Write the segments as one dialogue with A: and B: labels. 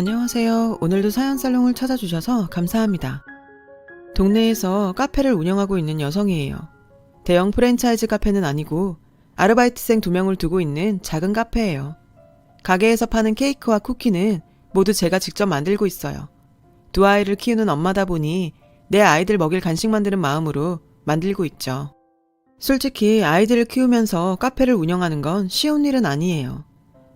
A: 안녕하세요. 오늘도 사연살롱을 찾아주셔서 감사합니다. 동네에서 카페를 운영하고 있는 여성이에요. 대형 프랜차이즈 카페는 아니고 아르바이트생 2명을 두고 있는 작은 카페예요. 가게에서 파는 케이크와 쿠키는 모두 제가 직접 만들고 있어요. 2아이를 키우는 엄마다 보니 내 아이들 먹일 간식 만드는 마음으로 만들고 있죠. 솔직히 아이들을 키우면서 카페를 운영하는 건 쉬운 일은 아니에요.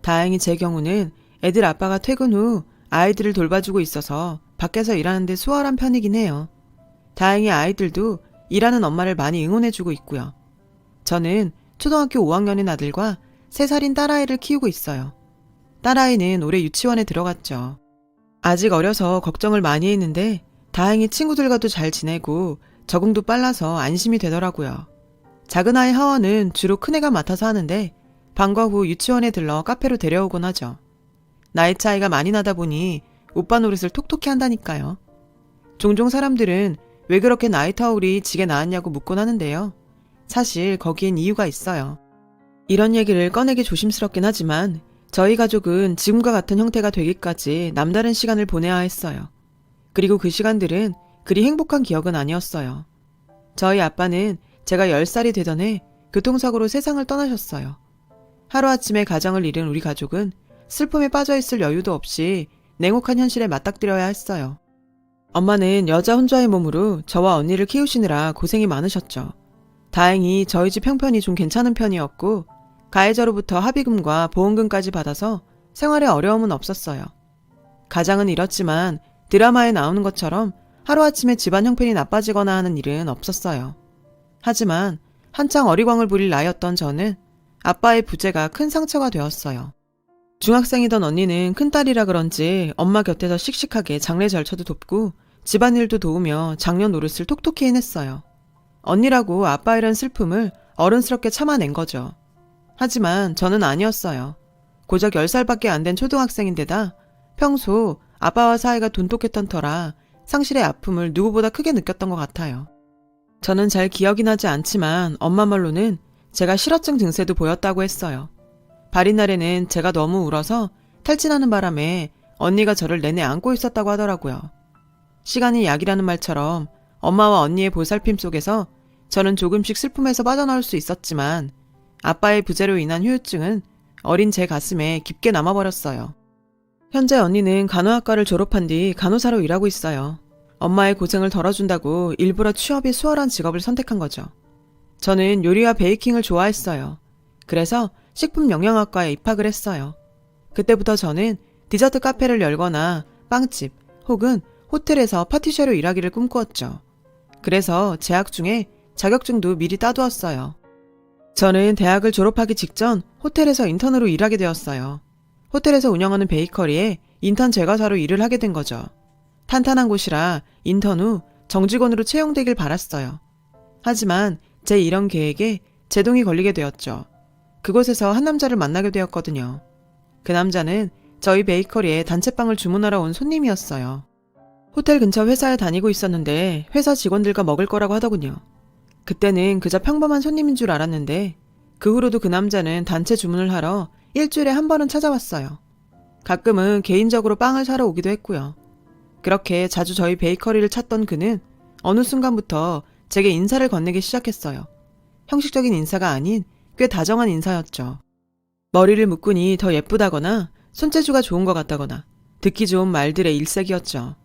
A: 다행히 제 경우는 애들 아빠가 퇴근 후 아이들을 돌봐주고 있어서 밖에서 일하는데 수월한 편이긴 해요. 다행히 아이들도 일하는 엄마를 많이 응원해주고 있고요. 저는 초등학교 5학년인 아들과 3살인 딸아이를 키우고 있어요. 딸아이는 올해 유치원에 들어갔죠. 아직 어려서 걱정을 많이 했는데 다행히 친구들과도 잘 지내고 적응도 빨라서 안심이 되더라고요. 작은 아이 하원은 주로 큰애가 맡아서 하는데 방과 후 유치원에 들러 카페로 데려오곤 하죠. 나이 차이가 많이 나다 보니 오빠 노릇을 톡톡히 한다니까요. 종종 사람들은 왜 그렇게 나이 터울이 지게 나왔냐고 묻곤 하는데요. 사실 거기엔 이유가 있어요. 이런 얘기를 꺼내기 조심스럽긴 하지만 저희 가족은 지금과 같은 형태가 되기까지 남다른 시간을 보내야 했어요. 그리고 그 시간들은 그리 행복한 기억은 아니었어요. 저희 아빠는 제가 10살이 되던 해 교통사고로 세상을 떠나셨어요. 하루아침에 가정을 잃은 우리 가족은 슬픔에 빠져있을 여유도 없이 냉혹한 현실에 맞닥뜨려야 했어요. 엄마는 여자 혼자의 몸으로 저와 언니를 키우시느라 고생이 많으셨죠. 다행히 저희 집 형편이 좀 괜찮은 편이었고 가해자로부터 합의금과 보험금까지 받아서 생활에 어려움은 없었어요. 가장은 이렇지만 드라마에 나오는 것처럼 하루아침에 집안 형편이 나빠지거나 하는 일은 없었어요. 하지만 한창 어리광을 부릴 나이였던 저는 아빠의 부재가 큰 상처가 되었어요. 중학생이던 언니는 큰딸이라 그런지 엄마 곁에서 씩씩하게 장례 절차도 돕고 집안일도 도우며 장년 노릇을 톡톡히 해냈어요. 언니라고 아빠 이런 슬픔을 어른스럽게 참아낸 거죠. 하지만 저는 아니었어요. 고작 10살밖에 안 된 초등학생인데다 평소 아빠와 사이가 돈독했던 터라 상실의 아픔을 누구보다 크게 느꼈던 것 같아요. 저는 잘 기억이 나지 않지만 엄마 말로는 제가 실어증 증세도 보였다고 했어요. 발인 날에는 제가 너무 울어서 탈진하는 바람에 언니가 저를 내내 안고 있었다고 하더라고요. 시간이 약이라는 말처럼 엄마와 언니의 보살핌 속에서 저는 조금씩 슬픔에서 빠져나올 수 있었지만 아빠의 부재로 인한 후유증은 어린 제 가슴에 깊게 남아버렸어요. 현재 언니는 간호학과를 졸업한 뒤 간호사로 일하고 있어요. 엄마의 고생을 덜어준다고 일부러 취업이 수월한 직업을 선택한 거죠. 저는 요리와 베이킹을 좋아했어요. 그래서 식품영양학과에 입학을 했어요. 그때부터 저는 디저트 카페를 열거나 빵집 혹은 호텔에서 파티셰로 일하기를 꿈꾸었죠. 그래서 재학 중에 자격증도 미리 따두었어요. 저는 대학을 졸업하기 직전 호텔에서 인턴으로 일하게 되었어요. 호텔에서 운영하는 베이커리에 인턴 제과사로 일을 하게 된 거죠. 탄탄한 곳이라 인턴 후 정직원으로 채용되길 바랐어요. 하지만 제 이런 계획에 제동이 걸리게 되었죠. 그곳에서 한 남자를 만나게 되었거든요. 그 남자는 저희 베이커리에 단체빵을 주문하러 온 손님이었어요. 호텔 근처 회사에 다니고 있었는데 회사 직원들과 먹을 거라고 하더군요. 그때는 그저 평범한 손님인 줄 알았는데 그 후로도 그 남자는 단체 주문을 하러 일주일에 한 번은 찾아왔어요. 가끔은 개인적으로 빵을 사러 오기도 했고요. 그렇게 자주 저희 베이커리를 찾던 그는 어느 순간부터 제게 인사를 건네기 시작했어요. 형식적인 인사가 아닌 꽤 다정한 인사였죠. 머리를 묶으니 더 예쁘다거나 손재주가 좋은 것 같다거나 듣기 좋은 말들의 일색이었죠.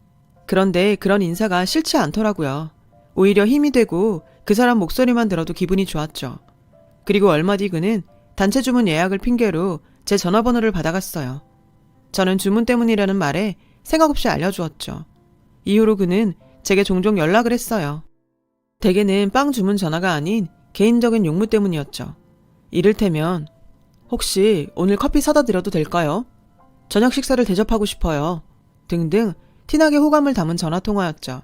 A: 그런데 그런 인사가 싫지 않더라고요. 오히려 힘이 되고 그 사람 목소리만 들어도 기분이 좋았죠. 그리고 얼마 뒤 그는 단체 주문 예약을 핑계로 제 전화번호를 받아갔어요. 저는 주문 때문이라는 말에 생각 없이 알려주었죠. 이후로 그는 제게 종종 연락을 했어요. 대개는 빵 주문 전화가 아닌 개인적인 용무 때문이었죠. 이를테면 혹시 오늘 커피 사다 드려도 될까요? 저녁 식사를 대접하고 싶어요. 등등 티나게 호감을 담은 전화통화였죠.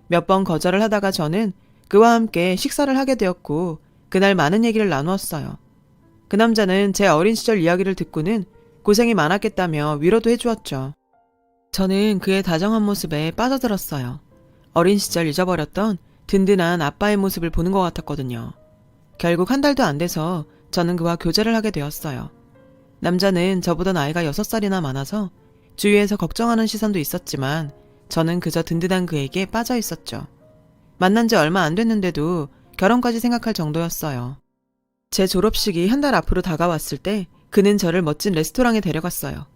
A: 몇 번 거절을 하다가 저는 그와 함께 식사를 하게 되었고 그날 많은 얘기를 나누었어요. 그 남자는 제 어린 시절 이야기를 듣고는 고생이 많았겠다며 위로도 해주었죠. 저는 그의 다정한 모습에 빠져들었어요. 어린 시절 잊어버렸던 든든한 아빠의 모습을 보는 것 같았거든요. 결국 한 달도 안 돼서 저는 그와 교제를 하게 되었어요. 남자는 저보다 나이가 6살이나 많아서 주위에서 걱정하는 시선도 있었지만 저는 그저 든든한 그에게 빠져 있었죠. 만난 지 얼마 안 됐는데도 결혼까지 생각할 정도였어요. 제 졸업식이 한 달 앞으로 다가왔을 때 그는 저를 멋진 레스토랑에 데려갔어요.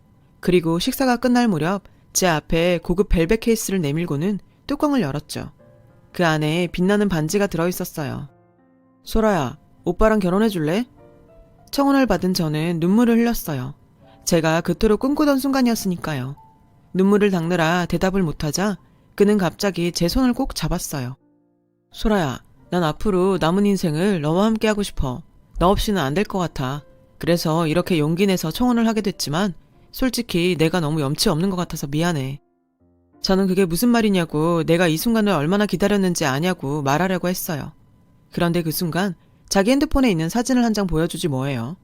A: 그리고 식사가 끝날 무렵 제 앞에 고급 벨벳 케이스를 내밀고는 뚜껑을 열었죠. 그 안에 빛나는 반지가 들어있었어요. 소라야, 오빠랑 결혼해줄래? 청혼을 받은 저는 눈물을 흘렸어요. 제가 그토록 꿈꾸던 순간이었으니까요. 눈물을 닦느라 대답을 못하자 그는 갑자기 제 손을 꼭 잡았어요. 소라야, 난 앞으로 남은 인생을 너와 함께하고 싶어. 너 없이는 안 될 것 같아. 그래서 이렇게 용기 내서 청혼을 하게 됐지만 솔직히 내가 너무 염치 없는 것 같아서 미안해. 저는 그게 무슨 말이냐고 내가 이 순간을 얼마나 기다렸는지 아냐고 말하려고 했어요. 그런데 그 순간 자기 핸드폰에 있는 사진을 한 장 보여주지 뭐예요.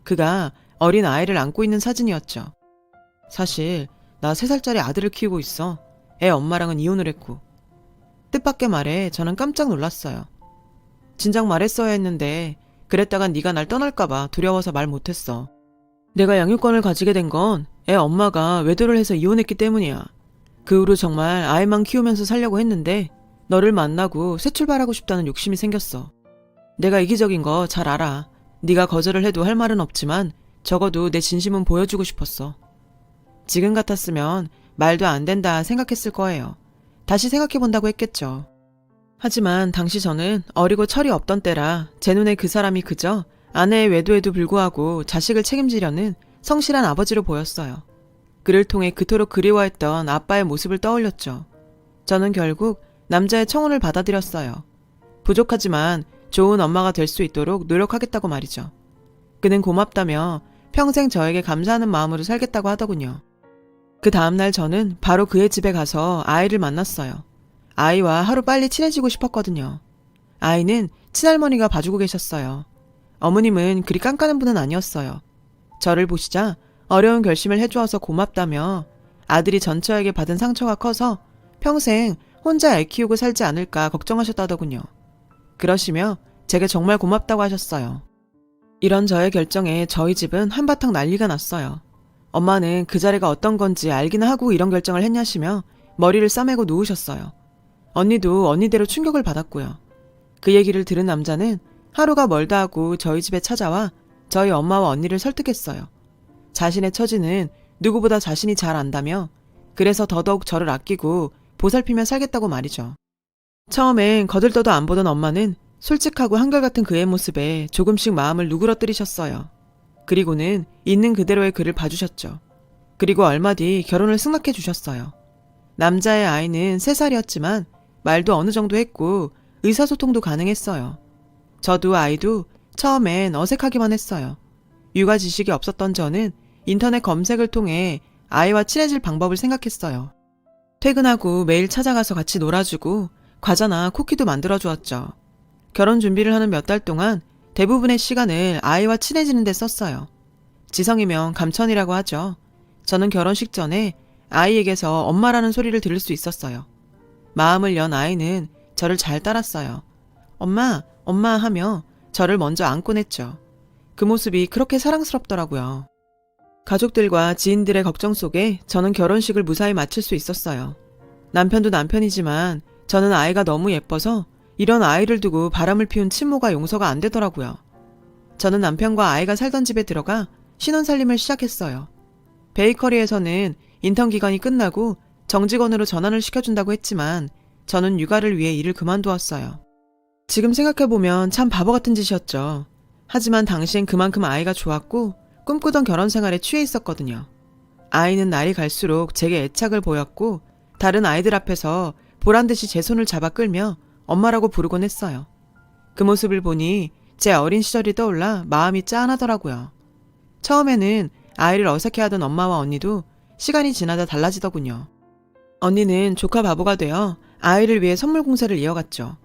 A: 그가 어린 아이를 안고 있는 사진이었죠. 사실 나 3살짜리 아들을 키우고 있어. 애 엄마랑은 이혼을 했고. 뜻밖의 말에 저는 깜짝 놀랐어요. 진작 말했어야 했는데 그랬다간 네가 날 떠날까봐 두려워서 말 못했어. 내가 양육권을 가지게 된 건 애 엄마가 외도를 해서 이혼했기 때문이야. 그 후로 정말 아이만 키우면서 살려고 했는데 너를 만나고 새 출발하고 싶다는 욕심이 생겼어. 내가 이기적인 거 잘 알아. 네가 거절을 해도 할 말은 없지만 적어도 내 진심은 보여주고 싶었어. 지금 같았으면 말도 안 된다 생각했을 거예요. 다시 생각해본다고 했겠죠. 하지만 당시 저는 어리고 철이 없던 때라 제 눈에 그 사람이 그저 아내의 외도에도 불구하고 자식을 책임지려는 성실한 아버지로 보였어요. 그를 통해 그토록 그리워했던 아빠의 모습을 떠올렸죠. 저는 결국 남자의 청혼을 받아들였어요. 부족하지만 좋은 엄마가 될 수 있도록 노력하겠다고 말이죠. 그는 고맙다며 평생 저에게 감사하는 마음으로 살겠다고 하더군요. 그 다음날 저는 바로 그의 집에 가서 아이를 만났어요. 아이와 하루 빨리 친해지고 싶었거든요. 아이는 친할머니가 봐주고 계셨어요. 어머님은 그리 깐깐한 분은 아니었어요. 저를 보시자 어려운 결심을 해주어서 고맙다며 아들이 전 저에게 받은 상처가 커서 평생 혼자 애 키우고 살지 않을까 걱정하셨다더군요. 그러시며 제게 정말 고맙다고 하셨어요. 이런 저의 결정에 저희 집은 한바탕 난리가 났어요. 엄마는 그 자리가 어떤 건지 알기는 하고 이런 결정을 했냐시며 머리를 싸매고 누우셨어요. 언니도 언니대로 충격을 받았고요. 그 얘기를 들은 남자는 하루가 멀다 하고 저희 집에 찾아와 저희 엄마와 언니를 설득했어요. 자신의 처지는 누구보다 자신이 잘 안다며 그래서 더더욱 저를 아끼고 보살피며 살겠다고 말이죠. 처음엔 거들떠도 안 보던 엄마는 솔직하고 한결같은 그의 모습에 조금씩 마음을 누그러뜨리셨어요. 그리고는 있는 그대로의 그를 봐주셨죠. 그리고 얼마 뒤 결혼을 승낙해 주셨어요. 남자의 아이는 3살이었지만 말도 어느 정도 했고 의사소통도 가능했어요. 저도 아이도 처음엔 어색하기만 했어요. 육아 지식이 없었던 저는 인터넷 검색을 통해 아이와 친해질 방법을 생각했어요. 퇴근하고 매일 찾아가서 같이 놀아주고 과자나 쿠키도 만들어주었죠. 결혼 준비를 하는 몇 달 동안 대부분의 시간을 아이와 친해지는 데 썼어요. 지성이면 감천이라고 하죠. 저는 결혼식 전에 아이에게서 엄마라는 소리를 들을 수 있었어요. 마음을 연 아이는 저를 잘 따랐어요. 엄마, 엄마 하며 저를 먼저 안곤 했죠. 그 모습이 그렇게 사랑스럽더라고요. 가족들과 지인들의 걱정 속에 저는 결혼식을 무사히 마칠 수 있었어요. 남편도 남편이지만 저는 아이가 너무 예뻐서 이런 아이를 두고 바람을 피운 친모가 용서가 안 되더라고요. 저는 남편과 아이가 살던 집에 들어가 신혼살림을 시작했어요. 베이커리에서는 인턴 기간이 끝나고 정직원으로 전환을 시켜준다고 했지만 저는 육아를 위해 일을 그만두었어요. 지금 생각해보면 참 바보 같은 짓이었죠. 하지만 당시엔 그만큼 아이가 좋았고 꿈꾸던 결혼 생활에 취해 있었거든요. 아이는 날이 갈수록 제게 애착을 보였고 다른 아이들 앞에서 보란듯이 제 손을 잡아 끌며 엄마라고 부르곤 했어요. 그 모습을 보니 제 어린 시절이 떠올라 마음이 짠하더라고요. 처음에는 아이를 어색해하던 엄마와 언니도 시간이 지나다 달라지더군요. 언니는 조카 바보가 되어 아이를 위해 선물 공세를 이어갔죠.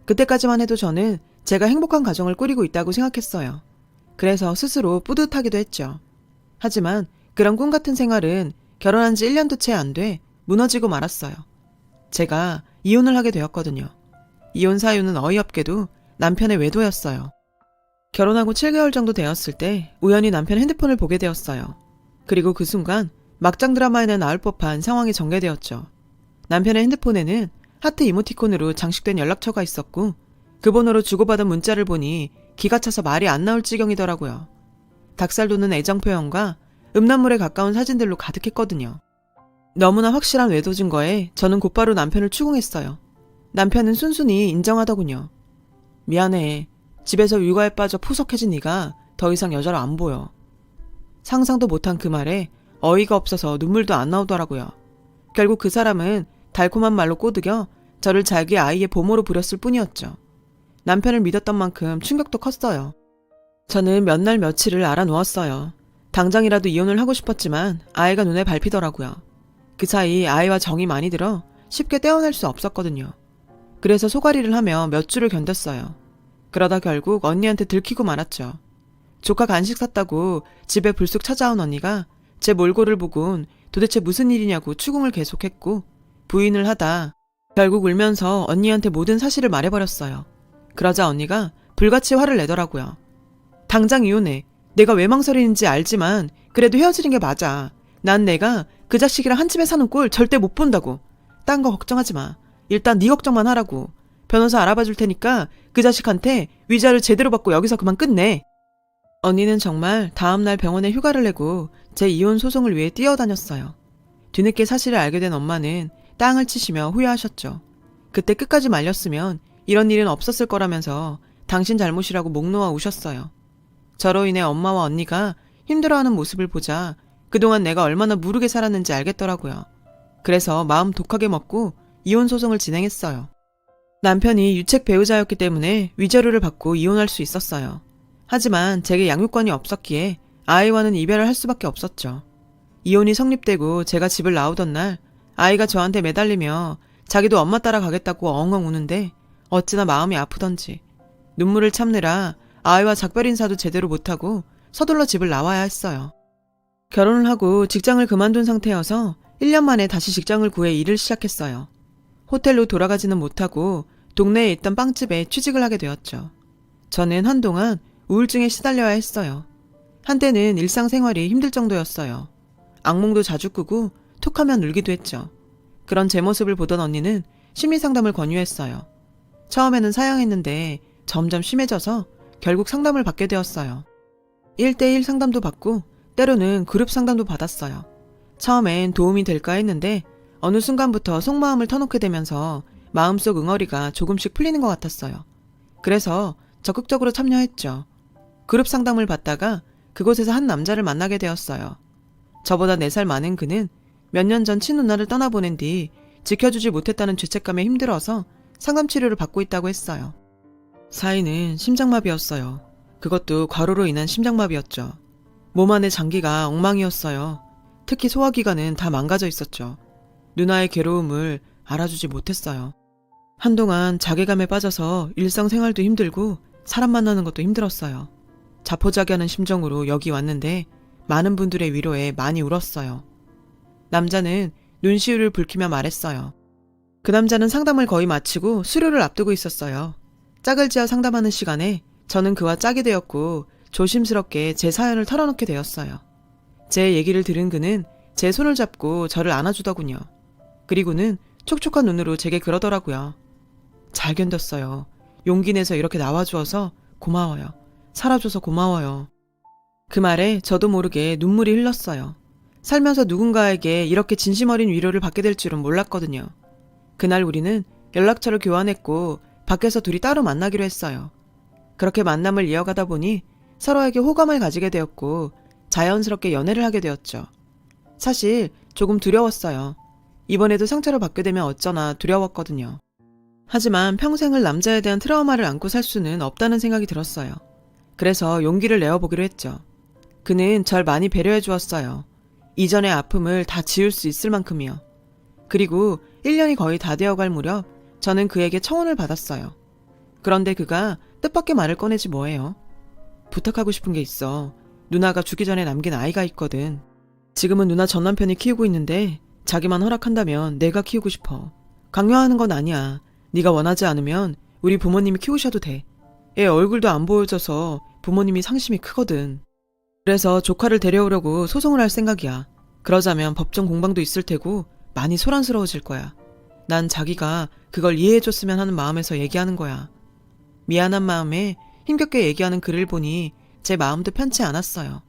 A: 그때까지만 해도 저는 제가 행복한 가정을 꾸리고 있다고 생각했어요. 그래서 스스로 뿌듯하기도 했죠. 하지만 그런 꿈 같은 생활은 결혼한 지 1년도 채 안 돼 무너지고 말았어요. 제가 이혼을 하게 되었거든요. 이혼 사유는 어이없게도 남편의 외도였어요. 결혼하고 7개월 정도 되었을 때 우연히 남편 핸드폰을 보게 되었어요. 그리고 그 순간 막장 드라마에는 나올 법한 상황이 전개되었죠. 남편의 핸드폰에는 하트 이모티콘으로 장식된 연락처가 있었고 그 번호로 주고받은 문자를 보니 기가 차서 말이 안 나올 지경이더라고요. 닭살 돋는 애정 표현과 음란물에 가까운 사진들로 가득했거든요. 너무나 확실한 외도 증거에 저는 곧바로 남편을 추궁했어요. 남편은 순순히 인정하더군요. 미안해. 집에서 육아에 빠져 포석해진 네가 더 이상 여자로 안 보여. 상상도 못한 그 말에 어이가 없어서 눈물도 안 나오더라고요. 결국 그 사람은 달콤한 말로 꼬드겨 저를 자기 아이의 보모로 부렸을 뿐이었죠. 남편을 믿었던 만큼 충격도 컸어요. 저는 몇 날 며칠을 알아누웠어요. 당장이라도 이혼을 하고 싶었지만 아이가 눈에 밟히더라고요. 그 사이 아이와 정이 많이 들어 쉽게 떼어낼 수 없었거든요. 그래서 소가리를 하며 몇 주를 견뎠어요. 그러다 결국 언니한테 들키고 말았죠. 조카 간식 샀다고 집에 불쑥 찾아온 언니가 제 몰골을 보곤 도대체 무슨 일이냐고 추궁을 계속했고 부인을 하다 결국 울면서 언니한테 모든 사실을 말해버렸어요. 그러자 언니가 불같이 화를 내더라고요. 당장 이혼해. 내가 왜 망설이는지 알지만 그래도 헤어지는 게 맞아. 난 내가 그 자식이랑 한 집에 사는 꼴 절대 못 본다고. 딴 거 걱정하지 마. 일단 네 걱정만 하라고. 변호사 알아봐 줄 테니까 그 자식한테 위자료 제대로 받고 여기서 그만 끝내. 언니는 정말 다음날 병원에 휴가를 내고 제 이혼 소송을 위해 뛰어다녔어요. 뒤늦게 사실을 알게 된 엄마는 땅을 치시며 후회하셨죠. 그때 끝까지 말렸으면 이런 일은 없었을 거라면서 당신 잘못이라고 목 놓아 우셨어요. 저로 인해 엄마와 언니가 힘들어하는 모습을 보자 그동안 내가 얼마나 무르게 살았는지 알겠더라고요. 그래서 마음 독하게 먹고 이혼 소송을 진행했어요. 남편이 유책 배우자였기 때문에 위자료를 받고 이혼할 수 있었어요. 하지만 제게 양육권이 없었기에 아이와는 이별을 할 수밖에 없었죠. 이혼이 성립되고 제가 집을 나오던 날 아이가 저한테 매달리며 자기도 엄마 따라 가겠다고 엉엉 우는데 어찌나 마음이 아프던지 눈물을 참느라 아이와 작별 인사도 제대로 못하고 서둘러 집을 나와야 했어요. 결혼을 하고 직장을 그만둔 상태여서 1년 만에 다시 직장을 구해 일을 시작했어요. 호텔로 돌아가지는 못하고 동네에 있던 빵집에 취직을 하게 되었죠. 저는 한동안 우울증에 시달려야 했어요. 한때는 일상생활이 힘들 정도였어요. 악몽도 자주 꾸고 툭하면 울기도 했죠. 그런 제 모습을 보던 언니는 심리상담을 권유했어요. 처음에는 사양했는데 점점 심해져서 결국 상담을 받게 되었어요. 1대1 상담도 받고 때로는 그룹 상담도 받았어요. 처음엔 도움이 될까 했는데 어느 순간부터 속마음을 터놓게 되면서 마음속 응어리가 조금씩 풀리는 것 같았어요. 그래서 적극적으로 참여했죠. 그룹 상담을 받다가 그곳에서 한 남자를 만나게 되었어요. 저보다 4살 많은 그는 몇 년 전 친누나를 떠나보낸 뒤 지켜주지 못했다는 죄책감에 힘들어서 상담치료를 받고 있다고 했어요. 사인은 심장마비였어요. 그것도 과로로 인한 심장마비였죠. 몸 안의 장기가 엉망이었어요. 특히 소화기관은 다 망가져 있었죠. 누나의 괴로움을 알아주지 못했어요. 한동안 자괴감에 빠져서 일상생활도 힘들고 사람 만나는 것도 힘들었어요. 자포자기하는 심정으로 여기 왔는데 많은 분들의 위로에 많이 울었어요. 남자는 눈시울을 붉히며 말했어요. 그 남자는 상담을 거의 마치고 수료를 앞두고 있었어요. 짝을 지어 상담하는 시간에 저는 그와 짝이 되었고 조심스럽게 제 사연을 털어놓게 되었어요. 제 얘기를 들은 그는 제 손을 잡고 저를 안아주더군요. 그리고는 촉촉한 눈으로 제게 그러더라고요. 잘 견뎠어요. 용기 내서 이렇게 나와주어서 고마워요. 살아줘서 고마워요. 그 말에 저도 모르게 눈물이 흘렀어요. 살면서 누군가에게 이렇게 진심 어린 위로를 받게 될 줄은 몰랐거든요. 그날 우리는 연락처를 교환했고 밖에서 둘이 따로 만나기로 했어요. 그렇게 만남을 이어가다 보니 서로에게 호감을 가지게 되었고 자연스럽게 연애를 하게 되었죠. 사실 조금 두려웠어요. 이번에도 상처를 받게 되면 어쩌나 두려웠거든요. 하지만 평생을 남자에 대한 트라우마를 안고 살 수는 없다는 생각이 들었어요. 그래서 용기를 내어보기로 했죠. 그는 절 많이 배려해 주었어요. 이전의 아픔을 다 지울 수 있을 만큼이요. 그리고 1년이 거의 다 되어갈 무렵 저는 그에게 청혼을 받았어요. 그런데 그가 뜻밖의 말을 꺼내지 뭐예요. 부탁하고 싶은 게 있어. 누나가 죽기 전에 남긴 아이가 있거든. 지금은 누나 전 남편이 키우고 있는데 자기만 허락한다면 내가 키우고 싶어. 강요하는 건 아니야. 네가 원하지 않으면 우리 부모님이 키우셔도 돼. 애 얼굴도 안 보여줘서 부모님이 상심이 크거든. 그래서 조카를 데려오려고 소송을 할 생각이야. 그러자면 법정 공방도 있을 테고 많이 소란스러워질 거야. 난 자기가 그걸 이해해줬으면 하는 마음에서 얘기하는 거야. 미안한 마음에 힘겹게 얘기하는 글을 보니 제 마음도 편치 않았어요.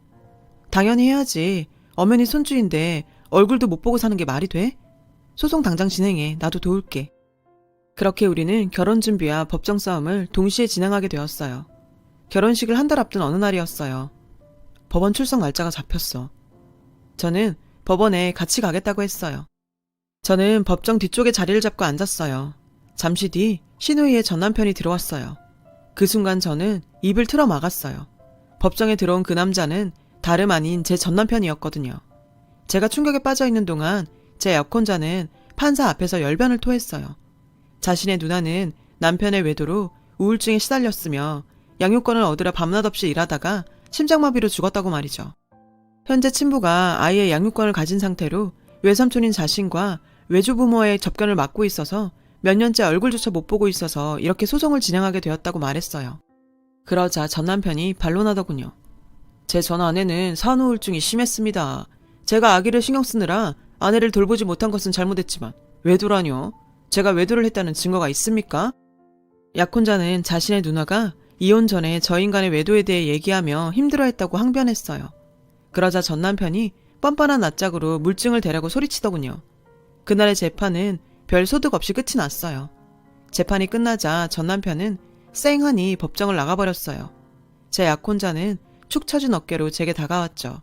A: 당연히 해야지. 엄연히 손주인데 얼굴도 못 보고 사는 게 말이 돼? 소송 당장 진행해. 나도 도울게. 그렇게 우리는 결혼 준비와 법정 싸움을 동시에 진행하게 되었어요. 결혼식을 한 달 앞둔 어느 날이었어요. 법원 출석 날짜가 잡혔어. 저는 법원에 같이 가겠다고 했어요. 저는 법정 뒤쪽에 자리를 잡고 앉았어요. 잠시 뒤 신우이의 전 남편이 들어왔어요. 그 순간 저는 입을 틀어 막았어요. 법정에 들어온 그 남자는 다름 아닌 제 전 남편이었거든요. 제가 충격에 빠져있는 동안 제 약혼자는 판사 앞에서 열변을 토했어요. 자신의 누나는 남편의 외도로 우울증에 시달렸으며 양육권을 얻으려 밤낮 없이 일하다가 심장마비로 죽었다고 말이죠. 현재 친부가 아이의 양육권을 가진 상태로 외삼촌인 자신과 외조부모의 접견을 맡고 있어서 몇 년째 얼굴조차 못 보고 있어서 이렇게 소송을 진행하게 되었다고 말했어요. 그러자 전 남편이 반론하더군요. 제 전 아내는 산후우울증이 심했습니다. 제가 아기를 신경 쓰느라 아내를 돌보지 못한 것은 잘못했지만 외도라뇨? 제가 외도를 했다는 증거가 있습니까? 약혼자는 자신의 누나가 이혼 전에 저 인간의 외도에 대해 얘기하며 힘들어했다고 항변했어요. 그러자 전 남편이 뻔뻔한 낯짝으로 물증을 대라고 소리치더군요. 그날의 재판은 별 소득 없이 끝이 났어요. 재판이 끝나자 전 남편은 쌩하니 법정을 나가버렸어요. 제 약혼자는 축 처진 어깨로 제게 다가왔죠.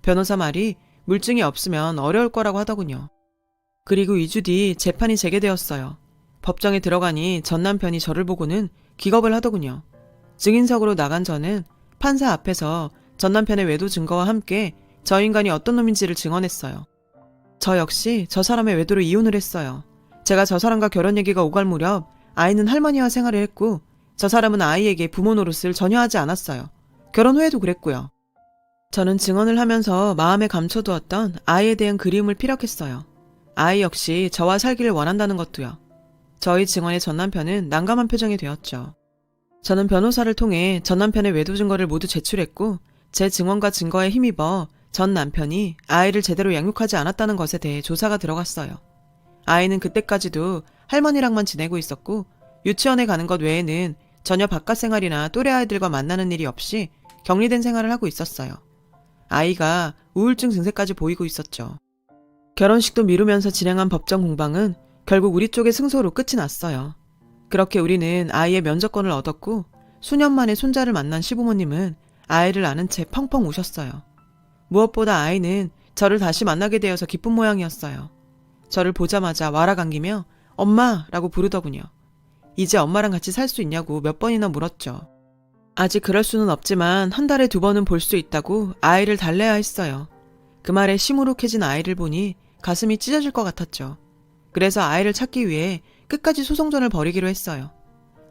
A: 변호사 말이 물증이 없으면 어려울 거라고 하더군요. 그리고 2주 뒤 재판이 재개되었어요. 법정에 들어가니 전 남편이 저를 보고는 기겁을 하더군요. 증인석으로 나간 저는 판사 앞에서 전 남편의 외도 증거와 함께 저 인간이 어떤 놈인지를 증언했어요. 저 역시 저 사람의 외도로 이혼을 했어요. 제가 저 사람과 결혼 얘기가 오갈 무렵 아이는 할머니와 생활을 했고 저 사람은 아이에게 부모 노릇을 전혀 하지 않았어요. 결혼 후에도 그랬고요. 저는 증언을 하면서 마음에 감춰두었던 아이에 대한 그리움을 피력했어요. 아이 역시 저와 살기를 원한다는 것도요. 저희 증언의 전 남편은 난감한 표정이 되었죠. 저는 변호사를 통해 전 남편의 외도 증거를 모두 제출했고 제 증언과 증거에 힘입어 전 남편이 아이를 제대로 양육하지 않았다는 것에 대해 조사가 들어갔어요. 아이는 그때까지도 할머니랑만 지내고 있었고 유치원에 가는 것 외에는 전혀 바깥 생활이나 또래 아이들과 만나는 일이 없이 격리된 생활을 하고 있었어요. 아이가 우울증 증세까지 보이고 있었죠. 결혼식도 미루면서 진행한 법정 공방은 결국 우리 쪽의 승소로 끝이 났어요. 그렇게 우리는 아이의 면접권을 얻었고 수년 만에 손자를 만난 시부모님은 아이를 안은 채 펑펑 우셨어요. 무엇보다 아이는 저를 다시 만나게 되어서 기쁜 모양이었어요. 저를 보자마자 와라 감기며 엄마라고 부르더군요. 이제 엄마랑 같이 살 수 있냐고 몇 번이나 물었죠. 아직 그럴 수는 없지만 한 달에 2번은 볼 수 있다고 아이를 달래야 했어요. 그 말에 시무룩해진 아이를 보니 가슴이 찢어질 것 같았죠. 그래서 아이를 찾기 위해 끝까지 소송전을 벌이기로 했어요.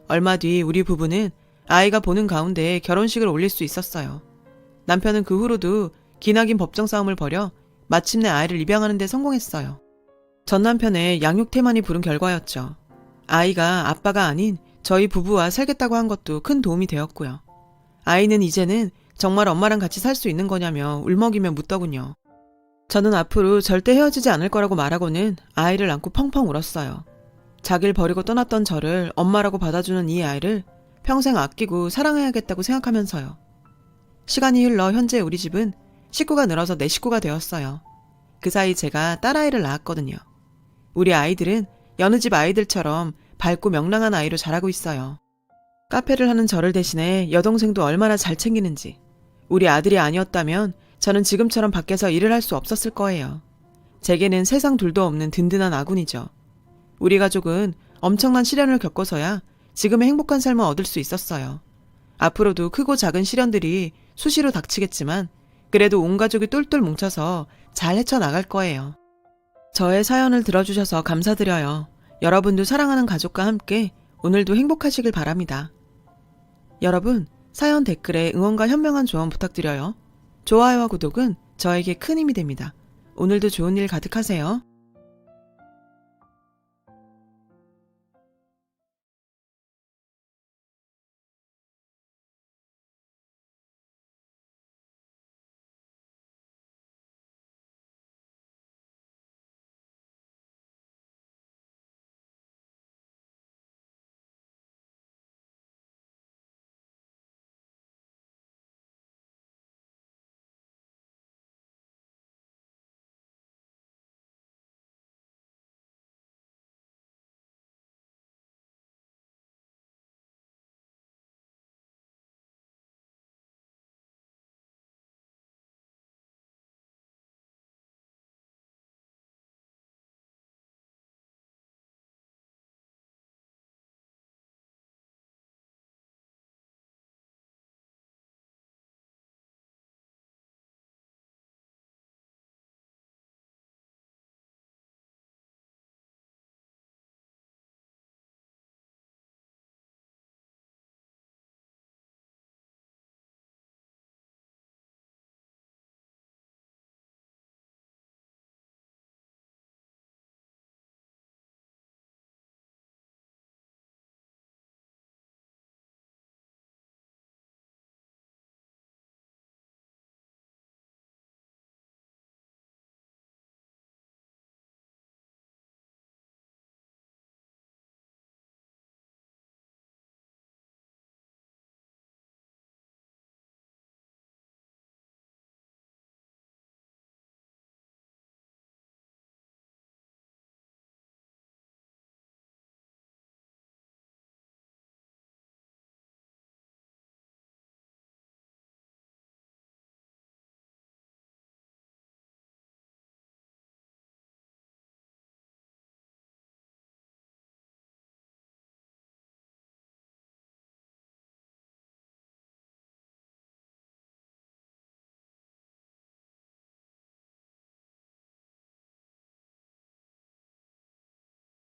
A: 얼마 뒤 우리 부부는 아이가 보는 가운데 결혼식을 올릴 수 있었어요. 남편은 그 후로도 기나긴 법정 싸움을 벌여 마침내 아이를 입양하는 데 성공했어요. 전 남편의 양육 태만이 부른 결과였죠. 아이가 아빠가 아닌 저희 부부와 살겠다고 한 것도 큰 도움이 되었고요. 아이는 이제는 정말 엄마랑 같이 살 수 있는 거냐며 울먹이며 묻더군요. 저는 앞으로 절대 헤어지지 않을 거라고 말하고는 아이를 안고 펑펑 울었어요. 자기를 버리고 떠났던 저를 엄마라고 받아주는 이 아이를 평생 아끼고 사랑해야겠다고 생각하면서요. 시간이 흘러 현재 우리 집은 식구가 늘어서 4식구가 되었어요. 그 사이 제가 딸아이를 낳았거든요. 우리 아이들은 여느 집 아이들처럼 밝고 명랑한 아이로 자라고 있어요. 카페를 하는 저를 대신해 여동생도 얼마나 잘 챙기는지. 우리 아들이 아니었다면 저는 지금처럼 밖에서 일을 할 수 없었을 거예요. 제게는 세상 둘도 없는 든든한 아군이죠. 우리 가족은 엄청난 시련을 겪어서야 지금의 행복한 삶을 얻을 수 있었어요. 앞으로도 크고 작은 시련들이 수시로 닥치겠지만 그래도 온 가족이 똘똘 뭉쳐서 잘 헤쳐나갈 거예요. 저의 사연을 들어주셔서 감사드려요. 여러분도 사랑하는 가족과 함께 오늘도 행복하시길 바랍니다. 여러분, 사연 댓글에 응원과 현명한 조언 부탁드려요. 좋아요와 구독은 저에게 큰 힘이 됩니다. 오늘도 좋은 일 가득하세요.